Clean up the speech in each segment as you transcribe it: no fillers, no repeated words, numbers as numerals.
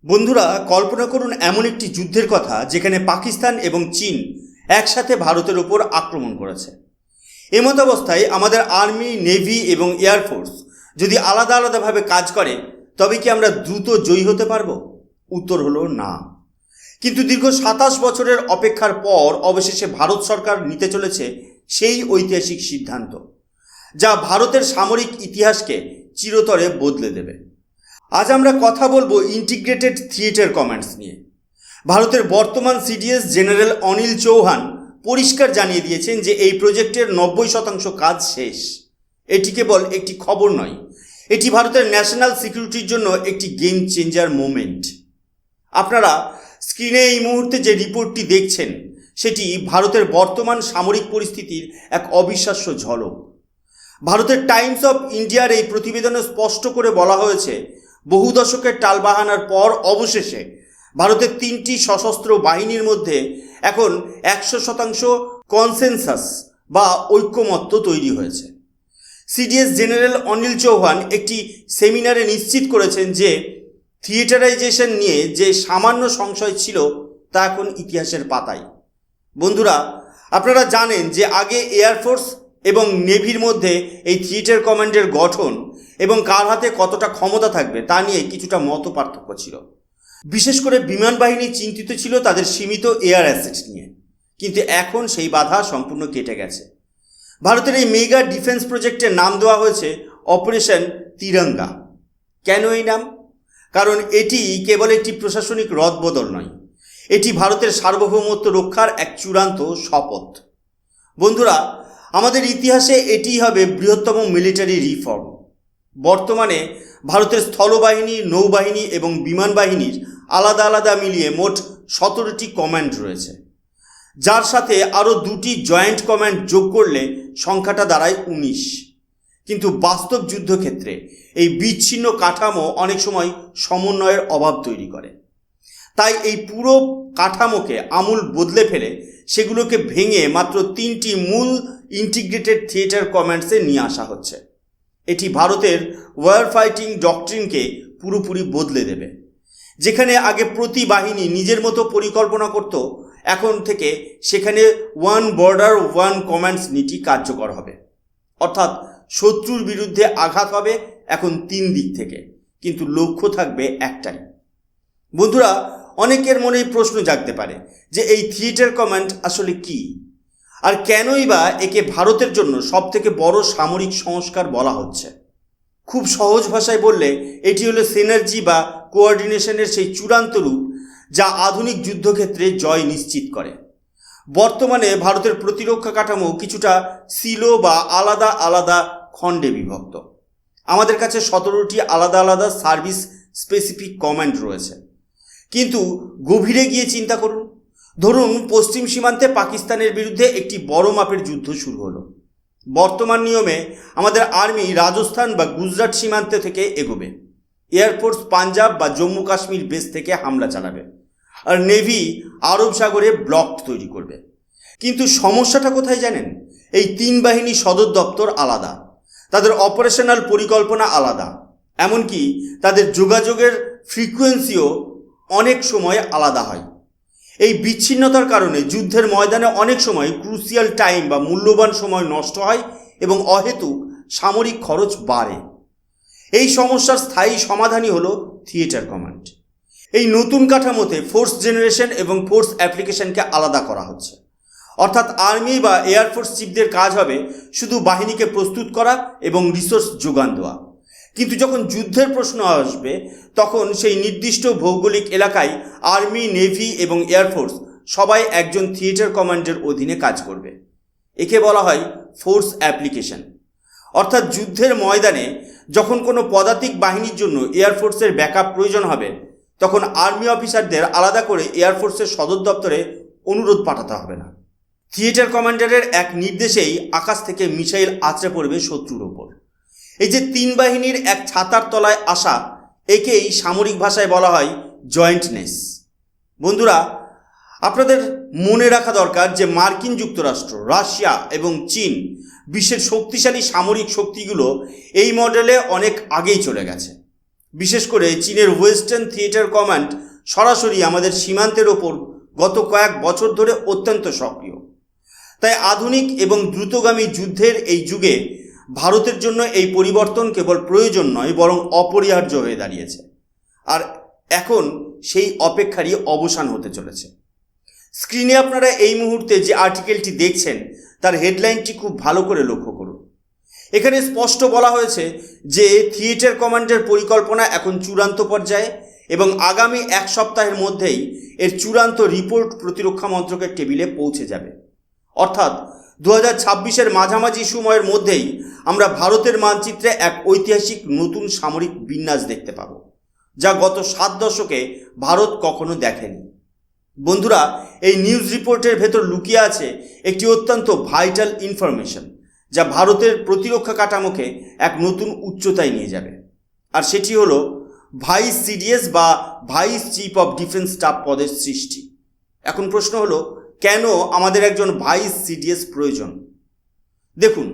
বন্ধুরা, কল্পনা করুন এমন একটি যুদ্ধের কথা যেখানে পাকিস্তান এবং চীন একসাথে ভারতের ওপর আক্রমণ করেছে। এমত অবস্থায় আমাদের আর্মি, নেভি এবং এয়ারফোর্স যদি আলাদা আলাদাভাবে কাজ করে তবে কি আমরা দ্রুত জয়ী হতে পারব? উত্তর হলো না। কিন্তু দীর্ঘ ২৭ বছরের অপেক্ষার পর অবশেষে ভারত সরকার নিতে চলেছে সেই ঐতিহাসিক সিদ্ধান্ত, যা ভারতের সামরিক ইতিহাসকে চিরতরে বদলে দেবে। আজ আমরা কথা বলবো ইন্টিগ্রেটেড থিয়েটার কমান্ডস নিয়ে। ভারতের বর্তমান সিডিএস জেনারেল অনিল চৌহান পরিষ্কার জানিয়ে দিয়েছেন যে এই প্রজেক্টের ৯০% কাজ শেষ। এটি কেবল একটি খবর নয়, এটি ভারতের ন্যাশনাল সিকিউরিটির জন্য একটি গেম চেঞ্জার মোমেন্ট। আপনারা স্ক্রিনে এই মুহূর্তে যে রিপোর্টটি দেখছেন সেটি ভারতের বর্তমান সামরিক পরিস্থিতির এক অবিশ্বাস্য ঝলক। ভারতের টাইমস অফ ইন্ডিয়ার এই প্রতিবেদনে স্পষ্ট করে বলা হয়েছে, বহু দশকের টালবাহানার পর অবশেষে ভারতের ৩টি সশস্ত্র বাহিনীর মধ্যে এখন ১০০% কনসেনসাস বা ঐক্যমত্য তৈরি হয়েছে। সিডিএস জেনারেল অনিল চৌহান একটি সেমিনারে নিশ্চিত করেছেন যে থিয়েটারাইজেশন নিয়ে যে সামান্য সংশয় ছিল তা এখন ইতিহাসের পাতায়। বন্ধুরা, আপনারা জানেন যে আগে এয়ারফোর্স এবং নেভির মধ্যে এই থিয়েটার কমান্ডের গঠন এবং কার হাতে কতটা ক্ষমতা থাকবে তা নিয়ে কিছুটা মত পার্থক্য ছিল। বিশেষ করে বিমান বাহিনী চিন্তিত ছিল তাদের সীমিত এয়ার অ্যাসেট নিয়ে, কিন্তু এখন সেই বাধা সম্পূর্ণ কেটে গেছে। ভারতের এই মেগা ডিফেন্স প্রজেক্টের নাম দেওয়া হয়েছে অপারেশন তিরঙ্গা। কেন এই নাম? কারণ এটি কেবল একটি প্রশাসনিক রদবদল নয়, এটি ভারতের সার্বভৌমত্ব রক্ষার এক চূড়ান্ত শপথ। বন্ধুরা, আমাদের ইতিহাসে এটিই হবে বৃহত্তম মিলিটারি রিফর্ম। বর্তমানে ভারতের স্থলবাহিনী, নৌবাহিনী এবং বিমান বাহিনীর আলাদা আলাদা মিলিয়ে মোট ১৭টি কমান্ড রয়েছে, যার সাথে আরও ২টি জয়েন্ট কমান্ড যোগ করলে সংখ্যাটা দাঁড়ায় ১৯। কিন্তু বাস্তব যুদ্ধক্ষেত্রে এই বিচ্ছিন্ন কাঠামো অনেক সময় সমন্বয়ের অভাব তৈরি করে। তাই এই পুরো কাঠামোকে আমূল বদলে ফেলে সেগুলোকে ভেঙে মাত্র ৩টি মূল ইন্টিগ্রেটেড থিয়েটার কমান্ডসে নিয়ে আসা হচ্ছে। এটি ভারতের ওয়ার ফাইটিং ডক্ট্রিনকে পুরোপুরি বদলে দেবে। যেখানে আগে প্রতি বাহিনী নিজের মতো পরিকল্পনা করত, এখন থেকে সেখানে ওয়ান বর্ডার ওয়ান কমান্ডস নীতি কার্যকর হবে। অর্থাৎ শত্রুর বিরুদ্ধে আঘাত হবে এখন ৩ দিক থেকে, কিন্তু লক্ষ্য থাকবে একটাই। বন্ধুরা, অনেকের মনেই প্রশ্ন জাগতে পারে যে এই থিয়েটার কমান্ড আসলে কি, আর কেনই বা একে ভারতের জন্য সবথেকে বড় সামরিক সংস্কার বলা হচ্ছে। খুব সহজ ভাষায় বললে এটি হলো সিনার্জি বা কোঅর্ডিনেশনের সেই চূড়ান্ত রূপ যা আধুনিক যুদ্ধক্ষেত্রে জয় নিশ্চিত করে। বর্তমানে ভারতের প্রতিরক্ষা কাঠামো কিছুটা সিলো বা আলাদা আলাদা খণ্ডে বিভক্ত। আমাদের কাছে ১৭টি আলাদা আলাদা সার্ভিস স্পেসিফিক কমান্ড রয়েছে। কিন্তু গভীরে গিয়ে চিন্তা করুন, ধরুন পশ্চিম সীমান্তে পাকিস্তানের বিরুদ্ধে একটি বড় মাপের যুদ্ধ শুরু হলো। বর্তমান নিয়মে আমাদের আর্মি রাজস্থান বা গুজরাট সীমান্ত থেকে এগোবে, এয়ারফোর্স পাঞ্জাব বা জম্মু কাশ্মীর বেস থেকে হামলা চালাবে, আর নেভি আরব সাগরে ব্লক তৈরি করবে। কিন্তু সমস্যাটা কোথায় জানেন? এই ৩ বাহিনী সদর দপ্তর আলাদা, তাদের অপারেশনাল পরিকল্পনা আলাদা, এমনকি তাদের যোগাযোগের ফ্রিকোয়েন্সিও অনেক সময় আলাদা হয়। এই বিচ্ছিন্নতার কারণে যুদ্ধের ময়দানে অনেক সময় ক্রুশিয়াল টাইম বা মূল্যবান সময় নষ্ট হয় এবং অহেতুক সামরিক খরচ বাড়ে। এই সমস্যার স্থায়ী সমাধানই হলো থিয়েটার কমান্ড। এই নতুন কাঠামোতে ফোর্স জেনারেশন এবং ফোর্স অ্যাপ্লিকেশনকে আলাদা করা হচ্ছে। অর্থাৎ আর্মি বা এয়ারফোর্স চিফদের কাজ হবে শুধু বাহিনীকে প্রস্তুত করা এবং রিসোর্স যোগান দেওয়া। কিন্তু যখন যুদ্ধের প্রশ্ন আসবে তখন সেই নির্দিষ্ট ভৌগোলিক এলাকায় আর্মি, নেভি এবং এয়ারফোর্স সবাই একজন থিয়েটার কমান্ডের অধীনে কাজ করবে। একে বলা হয় ফোর্স অ্যাপ্লিকেশন। অর্থাৎ যুদ্ধের ময়দানে যখন কোনো পদাতিক বাহিনীর জন্য এয়ারফোর্সের ব্যাকআপ প্রয়োজন হবে, তখন আর্মি অফিসারদের আলাদা করে এয়ারফোর্সের সদর দপ্তরে অনুরোধ পাঠাতে হবে না। থিয়েটার কমান্ডারের এক নির্দেশেই আকাশ থেকে মিসাইল আছড়ে পড়বে শত্রুর ওপর। এই যে ৩ বাহিনীর এক ছাতার তলায় আসা, একেই সামরিক ভাষায় বলা হয় জয়েন্টনেস। বন্ধুরা, আপনাদের মনে রাখা দরকার যে মার্কিন যুক্তরাষ্ট্র, রাশিয়া এবং চীন বিশ্বের শক্তিশালী সামরিক শক্তিগুলো এই মডেলে অনেক আগেই চলে গেছে। বিশেষ করে চীনের ওয়েস্টার্ন থিয়েটার কমান্ড সরাসরি আমাদের সীমান্তের ওপর গত কয়েক বছর ধরে অত্যন্ত সক্রিয়। তাই আধুনিক এবং দ্রুতগামী যুদ্ধের এই যুগে ভারতের জন্য এই পরিবর্তন কেবল প্রয়োজন নয়, বরং অপরিহার্য হয়ে দাঁড়িয়েছে। আর এখন সেই অপেক্ষারই অবসান হতে চলেছে। স্ক্রিনে আপনারা এই মুহূর্তে যে আর্টিকেলটি দেখছেন তার হেডলাইনটি খুব ভালো করে লক্ষ্য করুন। এখানে স্পষ্ট বলা হয়েছে যে থিয়েটার কমান্ডের পরিকল্পনা এখন চূড়ান্ত পর্যায়ে এবং আগামী এক সপ্তাহের মধ্যেই এর চূড়ান্ত রিপোর্ট প্রতিরক্ষা মন্ত্রকের টেবিলে পৌঁছে যাবে। অর্থাৎ 2026-এর মাঝামাঝি সময়ের মধ্যেই আমরা ভারতের মানচিত্রে এক ঐতিহাসিক নতুন সামরিক বিন্যাস দেখতে পাব, যা গত 7 দশকে ভারত কখনো দেখেনি। বন্ধুরা, এই নিউজ রিপোর্টের ভেতর লুকিয়ে আছে একটি অত্যন্ত ভাইটাল ইনফরমেশন, যা ভারতের প্রতিরক্ষা কাঠামোকে এক নতুন উচ্চতায় নিয়ে যাবে। আর সেটি হলো ভাইস সিডিএস বা vice chief of defence staff পদের সৃষ্টি। এখন প্রশ্ন হলো, কেন আমাদের একজন ভাইস সিডিএস প্রয়োজন? দেখুন,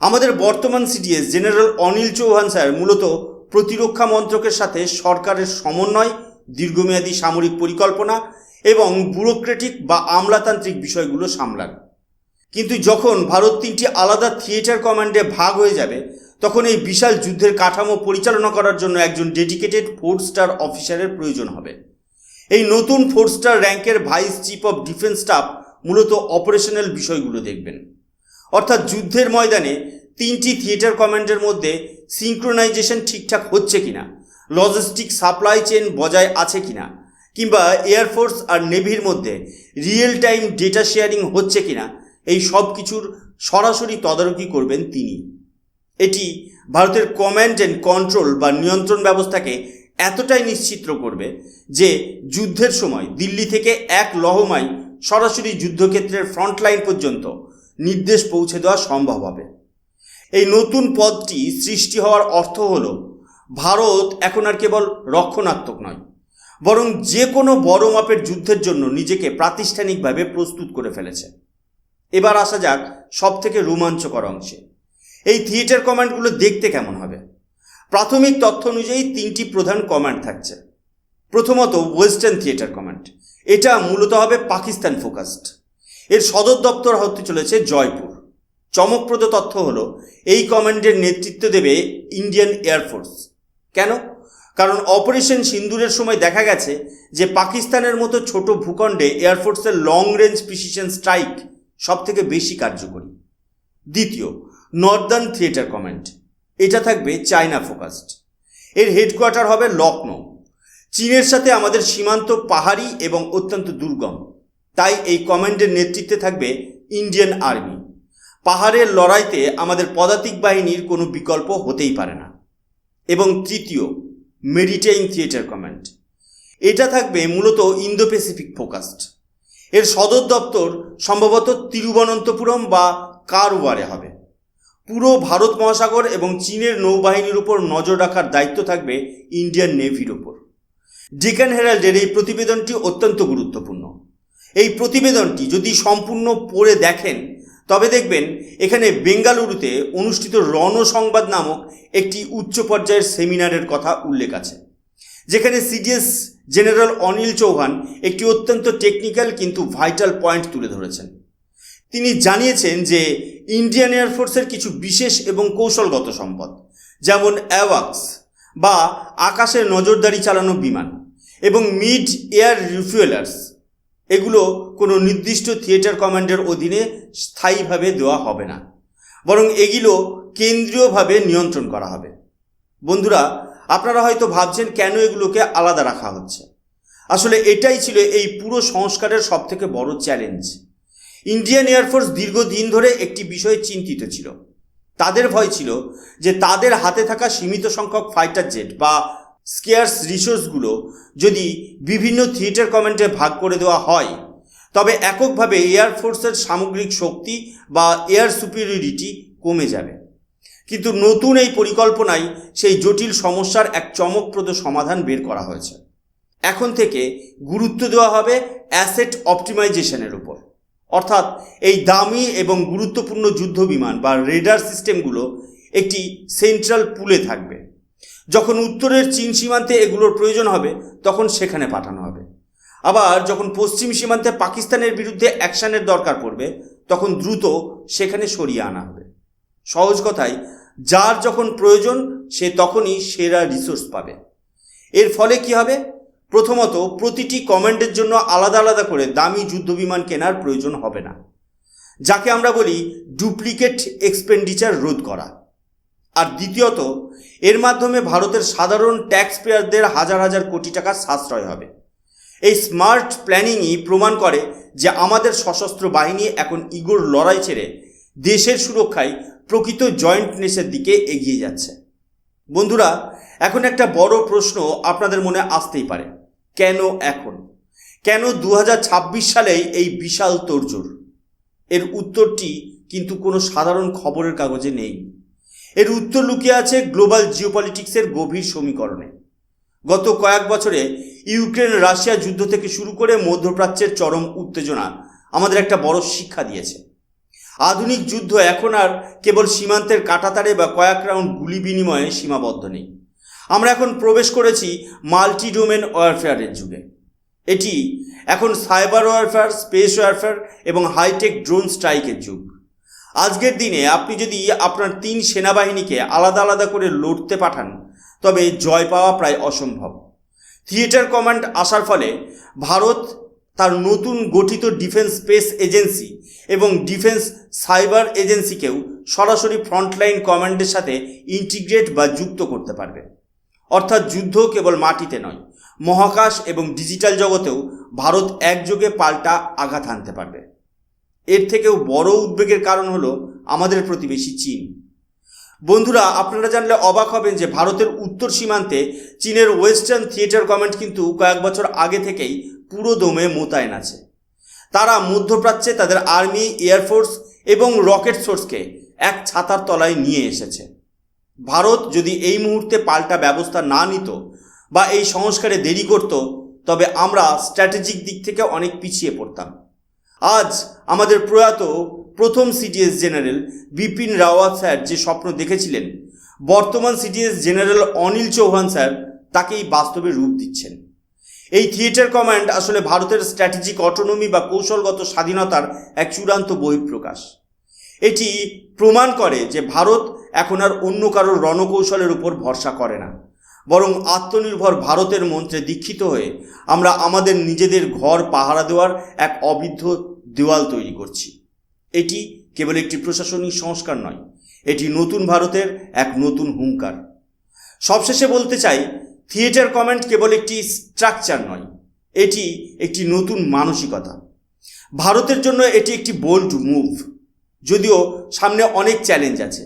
আমাদের বর্তমান CDS general Anil Chauhan sir মূলত প্রতিরক্ষা মন্ত্রকের সাথে সরকারের সমন্বয়, দীর্ঘমেয়াদী সামরিক পরিকল্পনা এবং ব্যুরোক্রেটিক বা আমলাতান্ত্রিক বিষয়গুলো সামলান। কিন্তু যখন ভারত 3টি আলাদা থিয়েটার কমান্ডে ভাগ হয়ে যাবে, তখন এই বিশাল যুদ্ধের কাঠামো পরিচালনা করার জন্য একজন ডেডিকেটেড 4 স্টার অফিসারের প্রয়োজন হবে। এই নতুন 4 স্টার র্যাঙ্কের vice chief of defence staff মূলত অপারেশনাল বিষয়গুলো দেখবেন, অর্থাৎ যুদ্ধের ময়দানে 3টি থিয়েটার কমান্ডের মধ্যে সিনক্রোনাইজেশন ঠিকঠাক হচ্ছে কিনা, লজিস্টিক সাপ্লাই চেন বজায় আছে কিনা, কিংবা এয়ারফোর্স আর নেভির মধ্যে রিয়েল টাইম ডেটা শেয়ারিং হচ্ছে কিনা, এই সব কিছুর সরাসরি তদারকি করবেন তিনি। এটি ভারতের কমান্ড অ্যান্ড কন্ট্রোল বা নিয়ন্ত্রণ ব্যবস্থাকে এতটাই নিশ্চিত করবে যে যুদ্ধের সময় দিল্লি থেকে এক লহমায় সরাসরি যুদ্ধক্ষেত্রের ফ্রন্টলাইন পর্যন্ত নির্দেশ পৌঁছে দেওয়া সম্ভব হবে। এই নতুন পদটি সৃষ্টি হওয়ার অর্থ হল ভারত এখন আর কেবল রক্ষণাত্মক নয়, বরং যে কোনো বড় মাপের যুদ্ধের জন্য নিজেকে প্রাতিষ্ঠানিকভাবে প্রস্তুত করে ফেলেছে। এবার আসা যাক সবথেকে রোমাঞ্চকর অংশে। এই থিয়েটার কমান্ডগুলো দেখতে কেমন হবে? প্রাথমিক তথ্য অনুযায়ী 3টি প্রধান কমান্ড থাকছে। প্রথমত ওয়েস্টার্ন থিয়েটার কমান্ড। এটা মূলত হবে পাকিস্তান ফোকাসড। এর সদর দপ্তর হতে চলেছে জয়পুর। চমকপ্রদ তথ্য হলো এই কমান্ডের নেতৃত্ব দেবে ইন্ডিয়ান এয়ারফোর্স। কেন? কারণ অপারেশন সিন্দুরের সময় দেখা গেছে যে পাকিস্তানের মতো ছোট ভূখণ্ডে এয়ারফোর্সের লং রেঞ্জ প্রিসিশন স্ট্রাইক সব থেকে বেশি কার্যকরী। দ্বিতীয়, নর্দার্ন থিয়েটার কমান্ড। এটা থাকবে চায়না ফোকাসড। এর হেডকোয়ার্টার হবে লখনৌ। চীনের সাথে আমাদের সীমান্ত পাহাড়ি এবং অত্যন্ত দুর্গম, তাই এই কমান্ডের নেতৃত্বে থাকবে ইন্ডিয়ান আর্মি। পাহাড়ের লড়াইতে আমাদের পদাতিক বাহিনীর কোনো বিকল্প হতেই পারে না। এবং তৃতীয়, মেরিটাইম থিয়েটার কমান্ড। এটা থাকবে মূলত ইন্দো প্যাসিফিক ফোকাসড। এর সদর দপ্তর সম্ভবত তিরুবনন্তপুরম বা কারওয়ারে হবে। পুরো ভারত মহাসাগর এবং চীনের নৌবাহিনীর উপর নজর রাখার দায়িত্ব থাকবে ইন্ডিয়ান নেভির ওপর। ডেকান হেরাল্ডের এই প্রতিবেদনটি অত্যন্ত গুরুত্বপূর্ণ। এই প্রতিবেদনটি যদি সম্পূর্ণ পড়ে দেখেন তবে দেখবেন এখানে বেঙ্গালুরুতে অনুষ্ঠিত রণসংবাদ নামক একটি উচ্চ পর্যায়ের সেমিনারের কথা উল্লেখ আছে, যেখানে সিডিএস জেনারেল অনিল চৌহান একটি অত্যন্ত টেকনিক্যাল কিন্তু ভাইটাল পয়েন্ট তুলে ধরেছেন। তিনি জানিয়েছেন যে ইন্ডিয়ান এয়ারফোর্সের কিছু বিশেষ এবং কৌশলগত সম্পদ, যেমন অ্যাওয়াক্স বা আকাশের নজরদারি চালানো বিমান এবং মিড এয়ার রিফুয়েলার্স, এগুলো কোনো নির্দিষ্ট থিয়েটার কমান্ডের অধীনে স্থায়ীভাবে দেওয়া হবে না, বরং এগুলো কেন্দ্রীয়ভাবে নিয়ন্ত্রণ করা হবে। বন্ধুরা, আপনারা হয়তো ভাবছেন কেন এগুলোকে আলাদা রাখা হচ্ছে। আসলে এটাই ছিল এই পুরো সংস্কারের সবথেকে বড় চ্যালেঞ্জ। ইন্ডিয়ান এয়ারফোর্স দীর্ঘদিন ধরে একটি বিষয়ে চিন্তিত ছিল। তাদের ভয় ছিল যে তাদের হাতে থাকা সীমিত সংখ্যক ফাইটার জেট বা স্কেয়ার্স রিসোর্সগুলো যদি বিভিন্ন থিয়েটার কমান্ডে ভাগ করে দেওয়া হয়, তবে এককভাবে এয়ারফোর্সের সামগ্রিক শক্তি বা এয়ার সুপিরিয়রিটি কমে যাবে। কিন্তু নতুন এই পরিকল্পনায় সেই জটিল সমস্যার এক চমকপ্রদ সমাধান বের করা হয়েছে। এখন থেকে গুরুত্ব দেওয়া হবে অ্যাসেট অপটিমাইজেশনের উপর, অর্থাৎ এই দামি এবং গুরুত্বপূর্ণ যুদ্ধ বিমান বা রেডার সিস্টেমগুলো একটি সেন্ট্রাল পুলে থাকবে। যখন উত্তরের চীন সীমান্তে এগুলোর প্রয়োজন হবে তখন সেখানে পাঠানো হবে। আবার যখন পশ্চিম সীমান্তে পাকিস্তানের বিরুদ্ধে অ্যাকশনের দরকার পড়বে তখন দ্রুত সেখানে সরিয়ে আনা হবে। সহজ কথায়, যার যখন প্রয়োজন সে তখনই সেরা রিসোর্স পাবে। এর ফলে কি হবে? প্রথমত, প্রতিটি কমান্ডের জন্য আলাদা আলাদা করে দামি যুদ্ধবিমান কেনার প্রয়োজন হবে না, যাকে আমরা বলি ডুপ্লিকেট এক্সপেন্ডিচার রোধ করা। আর দ্বিতীয়ত, এর মাধ্যমে ভারতের সাধারণ ট্যাক্স পেয়ারদের হাজার হাজার কোটি টাকার সাশ্রয় হবে। এই স্মার্ট প্ল্যানিংই প্রমাণ করে যে আমাদের সশস্ত্র বাহিনী এখন ইগোর লড়াই ছেড়ে দেশের সুরক্ষায় প্রকৃত জয়েন্টনেসের দিকে এগিয়ে যাচ্ছে। বন্ধুরা, এখন একটা বড় প্রশ্ন আপনাদের মনে আসতেই পারে, কেন এখন? কেন 2026 সালেই এই বিশাল তোড়জোড়? এর উত্তরটি কিন্তু কোনো সাধারণ খবরের কাগজে নেই। এর উত্তর লুকিয়ে আছে গ্লোবাল জিওপলিটিক্সের গভীর সমীকরণে। গত কয়েক বছরে ইউক্রেন রাশিয়া যুদ্ধ থেকে শুরু করে মধ্যপ্রাচ্যের চরম উত্তেজনা আমাদের একটা বড় শিক্ষা দিয়েছে। আধুনিক যুদ্ধ এখন আর কেবল সীমান্তের কাঁটাতারে বা কয়েক রাউন্ড গুলি বিনিময়ে সীমাবদ্ধ নেই। আমরা এখন প্রবেশ করেছি মাল্টি ডোমেন ওয়ারফেয়ারের যুগে। এটি এখন সাইবার ওয়ারফেয়ার, স্পেস ওয়ারফেয়ার এবং হাইটেক ড্রোন স্ট্রাইকের যুগ। আজকের দিনে আপনি যদি আপনার 3 সেনাবাহিনীকে আলাদা আলাদা করে লড়তে পাঠান তবে জয় পাওয়া প্রায় অসম্ভব। থিয়েটার কমান্ড আসার ফলে ভারত তার নতুন গঠিত ডিফেন্স স্পেস এজেন্সি এবং ডিফেন্স সাইবার এজেন্সিকেও সরাসরি ফ্রন্টলাইন কমান্ডের সাথে ইন্টিগ্রেট বা যুক্ত করতে পারবে। অর্থাৎ যুদ্ধ কেবল মাটিতে নয়, মহাকাশ এবং ডিজিটাল জগতেও ভারত একযোগে পাল্টা আঘাত হানতে পারবে। এর থেকেও বড় উদ্বেগের কারণ হলো আমাদের প্রতিবেশী চীন। বন্ধুরা, আপনারা জানলে অবাক হবেন যে ভারতের উত্তর সীমান্তে চীনের ওয়েস্টার্ন থিয়েটার কমান্ড কিন্তু কয়েক বছর আগে থেকেই পুরো দমে মোতায়েন আছে। তারা মধ্যপ্রাচ্যে তাদের আর্মি, এয়ারফোর্স এবং রকেট সোর্সকে এক ছাতার তলায় নিয়ে এসেছে। ভারত যদি এই মুহূর্তে পাল্টা ব্যবস্থা না নিত বা এই সংস্কারে দেরি করত তবে আমরা স্ট্র্যাটেজিক দিক থেকে অনেক পিছিয়ে পড়তাম। আজ আমাদের প্রয়াত প্রথম CDS general Bipin Rawat sir যে স্বপ্ন দেখেছিলেন, বর্তমান CDS general Anil Chauhan sir তাকেই বাস্তবে রূপ দিচ্ছেন। এই থিয়েটার কমান্ড আসলে ভারতের স্ট্র্যাটেজিক অটোনমি বা কৌশলগত স্বাধীনতার এক চূড়ান্ত বহিঃপ্রকাশ। এটি প্রমাণ করে যে ভারত এখন আর অন্য কারোর রণকৌশলের উপর ভরসা করে না, বরং আত্মনির্ভর ভারতের মন্ত্রে দীক্ষিত হয়ে আমরা আমাদের নিজেদের ঘর পাহারা দেওয়ার এক অবিদ্ধ দেওয়াল তৈরি করছি। এটি কেবল একটি প্রশাসনিক সংস্কার নয়, এটি নতুন ভারতের এক নতুন হুঙ্কার। সবশেষে বলতে চাই, থিয়েটার কমান্ড কেবল একটি স্ট্রাকচার নয়, এটি একটি নতুন মানসিকতা। ভারতের জন্য এটি একটি বোল্ড মুভ। যদিও সামনে অনেক চ্যালেঞ্জ আছে,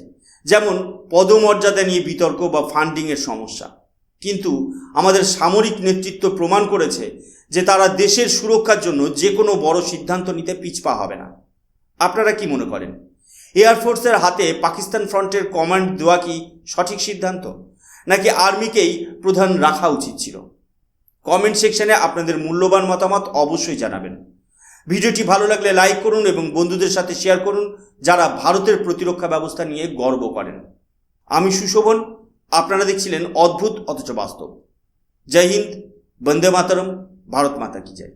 যেমন পদমর্যাদা নিয়ে বিতর্ক বা ফান্ডিংয়ের সমস্যা, কিন্তু আমাদের সামরিক নেতৃত্ব প্রমাণ করেছে যে তারা দেশের সুরক্ষার জন্য যে কোনো বড় সিদ্ধান্ত নিতে পিছপা হবে না। আপনারা কি মনে করেন, এয়ারফোর্সের হাতে পাকিস্তান ফ্রন্টের কমান্ড দেওয়া কি সঠিক সিদ্ধান্ত, নাকি আর্মিকেই প্রধান রাখা উচিত ছিল? কমেন্ট সেকশনে আপনাদের মূল্যবান মতামত অবশ্যই জানাবেন। ভিডিওটি ভালো লাগলে লাইক করুন এবং বন্ধুদের সাথে শেয়ার করুন যারা ভারতের প্রতিরক্ষা ব্যবস্থা নিয়ে গর্ব করেন। আমি সুশোভন, আপনারা দেখছিলেন অদ্ভুত অথচ বাস্তব। জয় হিন্দ, বন্দে মাতরম, ভারত মাতা কি জয়।